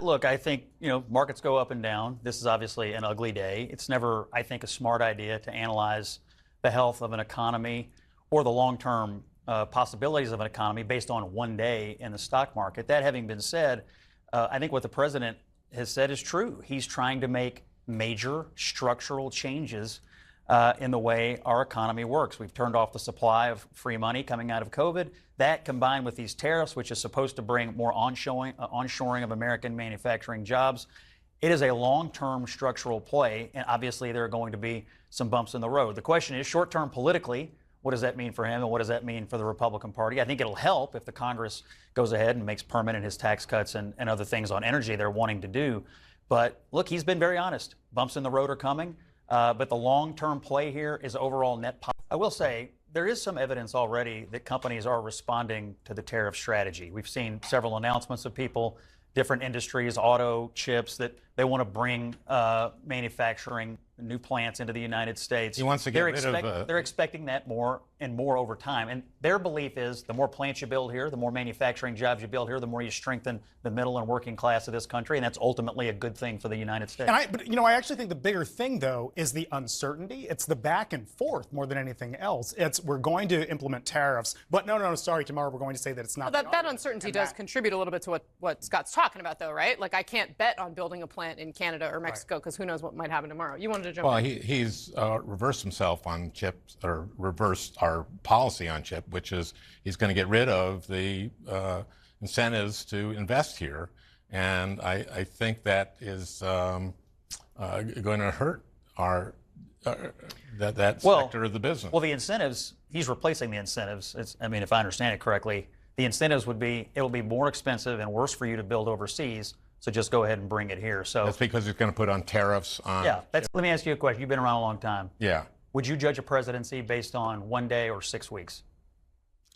Look, I think, markets go up and down. This is obviously an ugly day. It's never, I think, a smart idea to analyze the health of an economy or the long-term possibilities of an economy based on one day in the stock market. That having been said, I think what the president has said is true. He's trying to make major structural changes in the way our economy works. We've turned off the supply of free money coming out of COVID. That combined with these tariffs, which is supposed to bring more onshoring of American manufacturing jobs, it is a long-term structural play, and obviously there are going to be some bumps in the road. The question is, short-term politically, what does that mean for him and what does that mean for the Republican Party? I think it'll help if the Congress goes ahead and makes permanent his tax cuts and other things on energy they're wanting to do. But look, he's been very honest. Bumps in the road are coming, but the long-term play here is overall net positive. I will say, there is some evidence already that companies are responding to the tariff strategy. We've seen several announcements of people, different industries, auto, chips, that they want to bring manufacturing, new plants into the United States. He wants to get rid of... They're expecting that more and more over time. And their belief is the more plants you build here, the more manufacturing jobs you build here, the more you strengthen the middle and working class of this country. And that's ultimately a good thing for the United States. But I actually think the bigger thing, though, is the uncertainty. It's the back and forth more than anything else. It's we're going to implement tariffs, but no, sorry, tomorrow we're going to say that it's not. Well, that uncertainty does contribute a little bit to what Scott's talking about, though, right? Like, I can't bet on building a plant in Canada or Mexico because who knows what might happen tomorrow. You wanted to jump in. Well, he's reversed himself on chips, or reversed our policy on chip, which is he's going to get rid of the incentives to invest here. And I think that is going to hurt our that sector of the business. Well, the incentives, he's replacing the incentives. If I understand it correctly, the incentives would be, it'll be more expensive and worse for you to build overseas. So just go ahead and bring it here. So that's because he's going to put on tariffs on. Yeah. Let me ask you a question. You've been around a long time. Yeah. Would you judge a presidency based on 1 day or 6 weeks?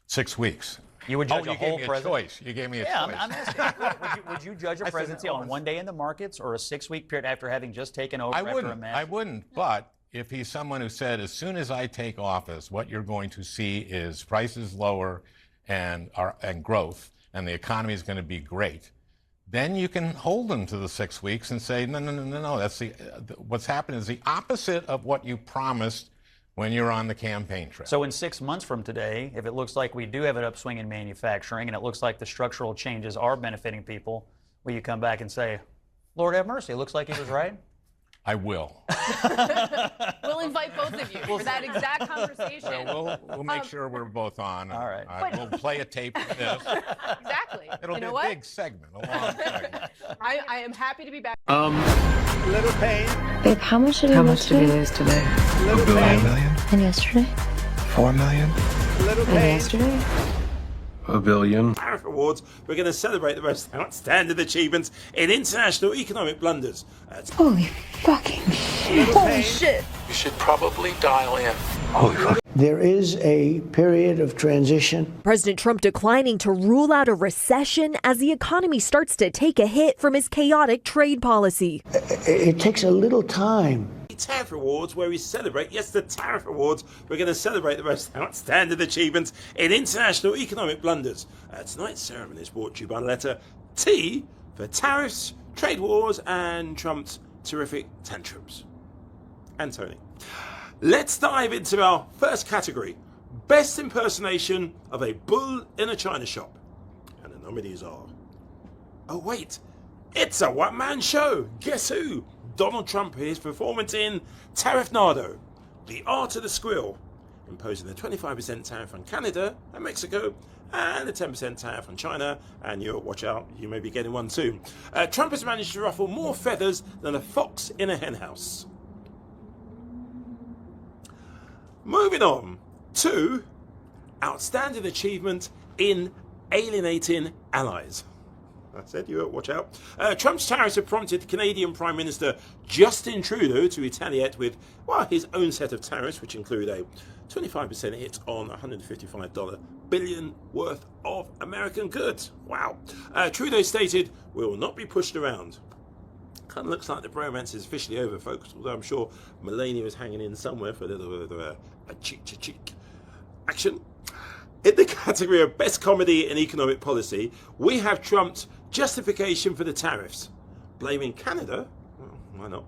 6 weeks. You would judge a whole presidency. You gave me a choice. I'm asking. Would you judge a presidency on 1 day in the markets or a 6-week period after having just taken over? I wouldn't. But if he's someone who said, as soon as I take office, what you're going to see is prices lower and growth, and the economy is going to be great, then you can hold them to the 6 weeks and say, no. That's what's happened is the opposite of what you promised when you're on the campaign trail. So in 6 months from today, if it looks like we do have an upswing in manufacturing and it looks like the structural changes are benefiting people, will you come back and say, Lord have mercy, it looks like he was right? I will. We'll invite both of you for that exact conversation. We'll make sure we're both on. All right. We'll play a tape of this. Exactly. It'll be a big segment, a long segment. I am happy to be back. Little pain. Babe, how much did we lose today? Little $1 pain. billion. And yesterday? $4 million. Little And pain. yesterday? $1 billion. Tariff Awards, we're going to celebrate the most outstanding achievements in international economic blunders. Holy fucking shit. Holy shit. You should probably dial in. Holy fuck. There is a period of transition. President Trump declining to rule out a recession as the economy starts to take a hit from his chaotic trade policy. It takes a little time. Tariff Awards, where we celebrate, yes, the Tariff Awards, we're going to celebrate the most outstanding achievements in international economic blunders. Tonight's ceremony is brought to you by the letter T for tariffs, trade wars, and Trump's terrific tantrums. And Tony. Let's dive into our first category, best impersonation of a bull in a china shop. And the nominees are, oh wait, it's a one-man show. Guess who? Donald Trump and his performance in Tariffnado, The Art of the Squirrel, imposing a 25% tariff on Canada and Mexico, and a 10% tariff on China and Europe. Watch out, you may be getting one too. Trump has managed to ruffle more feathers than a fox in a henhouse. Moving on to outstanding achievement in alienating allies. I said you watch out. Trump's tariffs have prompted Canadian Prime Minister Justin Trudeau to retaliate with, his own set of tariffs, which include a 25% hit on $155 billion worth of American goods. Wow. Trudeau stated, "We will not be pushed around." Kind of looks like the bromance is officially over, folks, although I'm sure Melania was hanging in somewhere for a little bit of a cheek action. In the category of best comedy and economic policy, we have Trump's Justification for the tariffs. Blaming Canada, well, why not,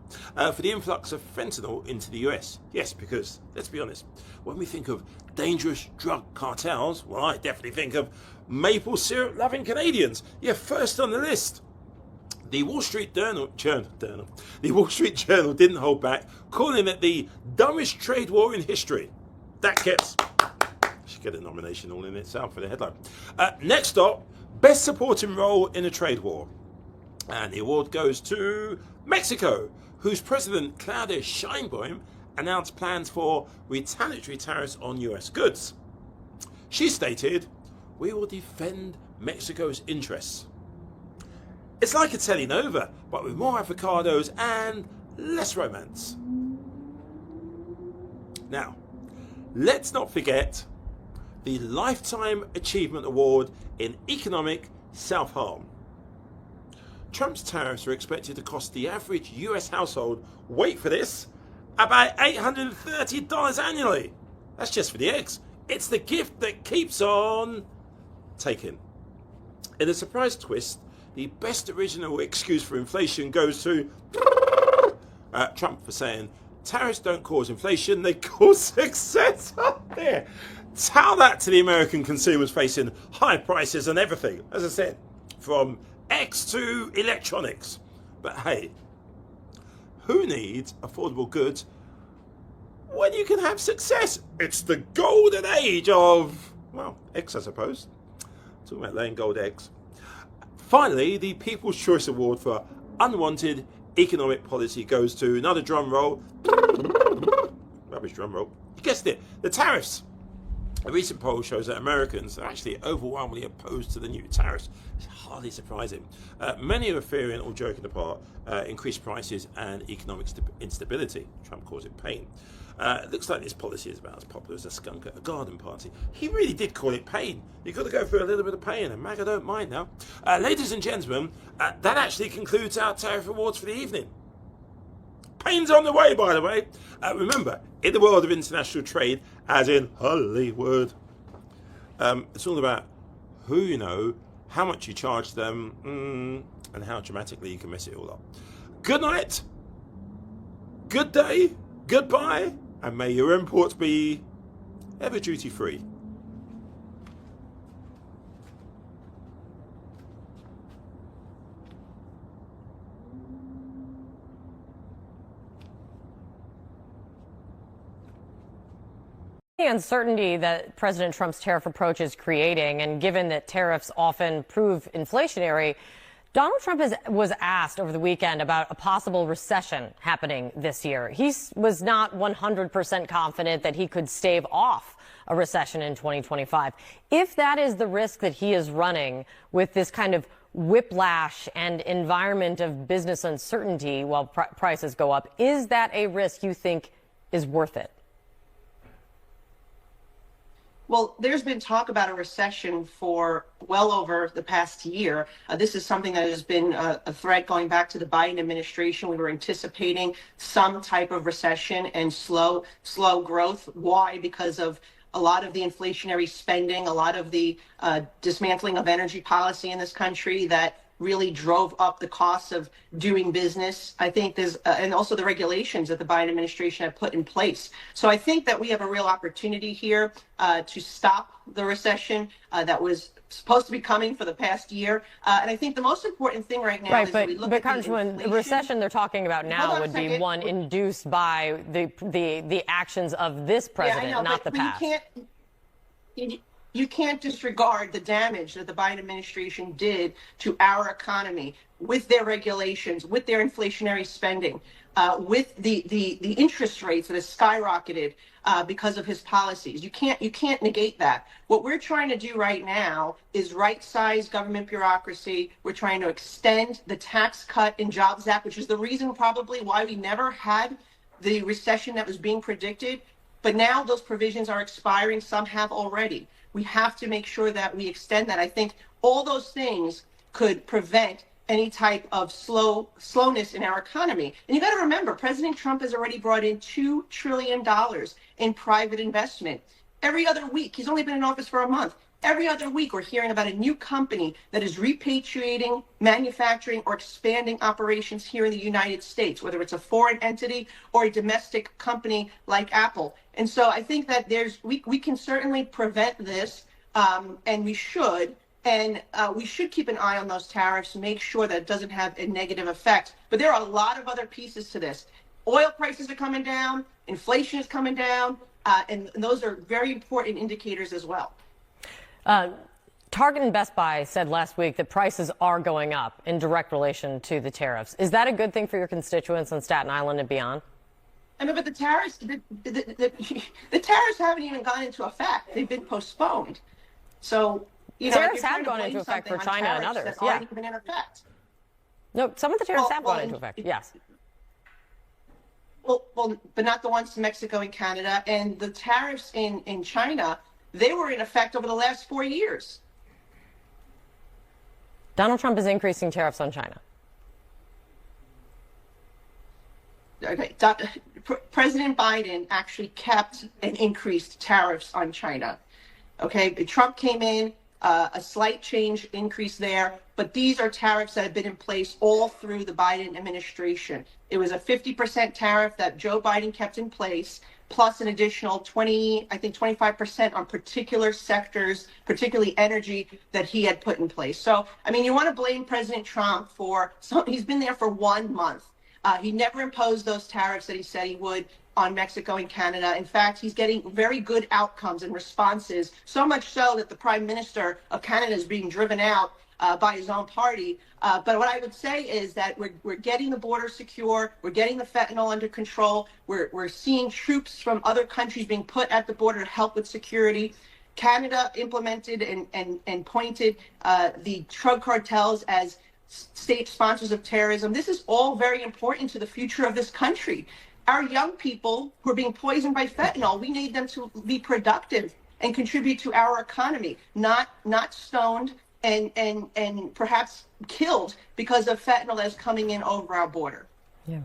for the influx of fentanyl into the US. Yes, because, let's be honest, when we think of dangerous drug cartels, well, I definitely think of maple syrup loving Canadians. Yeah, first on the list. The Wall Street Journal didn't hold back, calling it the dumbest trade war in history. That gets, should get a nomination all in itself for the headline. Next up, best supporting role in a trade war. And the award goes to Mexico, whose president Claudia Sheinbaum announced plans for retaliatory tariffs on US goods. She stated, "We will defend Mexico's interests." It's like a telenova, but with more avocados and less romance. Now, let's not forget the Lifetime Achievement Award in Economic Self-Harm. Trump's tariffs are expected to cost the average US household, wait for this, about $830 annually. That's just for the eggs. It's the gift that keeps on taking. In a surprise twist, the best original excuse for inflation goes to Trump for saying, tariffs don't cause inflation, they cause success. There. Tell that to the American consumers facing high prices and everything. As I said, from X to electronics. But hey, who needs affordable goods when you can have success? It's the golden age of, well, eggs, I suppose. Talking about laying gold eggs. Finally, the People's Choice Award for Unwanted Economic Policy goes to another drum roll. Rubbish drum roll. You guessed it, the tariffs. A recent poll shows that Americans are actually overwhelmingly opposed to the new tariffs. It's hardly surprising. Many are fearing, or joking apart, increased prices and economic instability. Trump calls it pain. It looks like this policy is about as popular as a skunk at a garden party. He really did call it pain. You've got to go through a little bit of pain, and MAGA don't mind now. Ladies and gentlemen, that actually concludes our tariff awards for the evening. Pain's on the way, by the way. Remember, in the world of international trade, as in Hollywood, it's all about who you know, how much you charge them, and how dramatically you can mess it all up. Good night, good day, goodbye, and may your imports be ever duty-free. The uncertainty that President Trump's tariff approach is creating, and given that tariffs often prove inflationary, Donald Trump was asked over the weekend about a possible recession happening this year. He was not 100% confident that he could stave off a recession in 2025. If that is the risk that he is running with this kind of whiplash and environment of business uncertainty while prices go up, is that a risk you think is worth it? Well, there's been talk about a recession for well over the past year. This is something that has been a threat going back to the Biden administration. We were anticipating some type of recession and slow growth. Why? Because of a lot of the inflationary spending, a lot of the dismantling of energy policy in this country that really drove up the costs of doing business. I think there's, and also the regulations that the Biden administration have put in place. So I think that we have a real opportunity here to stop the recession that was supposed to be coming for the past year. And I think the most important thing right now is that we look at Congresswoman, the recession they're talking about now would be one induced by the actions of this president, not the past. You can't disregard the damage that the Biden administration did to our economy with their regulations, with their inflationary spending, with the interest rates that have skyrocketed because of his policies. You can't negate that. What we're trying to do right now is right-size government bureaucracy. We're trying to extend the Tax Cut and Jobs Act, which is the reason probably why we never had the recession that was being predicted. But now those provisions are expiring. Some have already. We have to make sure that we extend that. I think all those things could prevent any type of slowness in our economy. And you got to remember, President Trump has already brought in $2 trillion in private investment. Every other week, he's only been in office for a month. Every other week, we're hearing about a new company that is repatriating, manufacturing, or expanding operations here in the United States, whether it's a foreign entity or a domestic company like Apple. And so I think that we can certainly prevent this, and we should. And we should keep an eye on those tariffs, make sure that it doesn't have a negative effect. But there are a lot of other pieces to this. Oil prices are coming down, inflation is coming down, and those are very important indicators as well. Target and Best Buy said last week that prices are going up in direct relation to the tariffs. Is that a good thing for your constituents on Staten Island and beyond? I mean, but the tariffs, the tariffs haven't even gone into effect. They've been postponed. So, you know, tariffs have gone into effect for China and others. Yeah. Been in effect. No, some of the tariffs have gone into effect. Yes. Well, but not the ones to Mexico and Canada. And the tariffs in China, they were in effect over the last 4 years. Donald Trump is increasing tariffs on China. Okay. President Biden actually kept and increased tariffs on China. Okay. Trump came in, a slight change increase there, but these are tariffs that have been in place all through the Biden administration. It was a 50% tariff that Joe Biden kept in place, plus an additional 25% on particular sectors, particularly energy, that he had put in place. So, I mean, you want to blame President Trump he's been there for 1 month. He never imposed those tariffs that he said he would on Mexico and Canada. In fact, he's getting very good outcomes and responses, so much so that the Prime Minister of Canada is being driven out by his own party. But what I would say is that we're getting the border secure, we're getting the fentanyl under control, we're seeing troops from other countries being put at the border to help with security. Canada implemented and pointed the drug cartels as state sponsors of terrorism. This is all very important to the future of this country. Our young people who are being poisoned by fentanyl, we need them to be productive and contribute to our economy, not stoned and perhaps killed because of fentanyl that's coming in over our border. Yeah.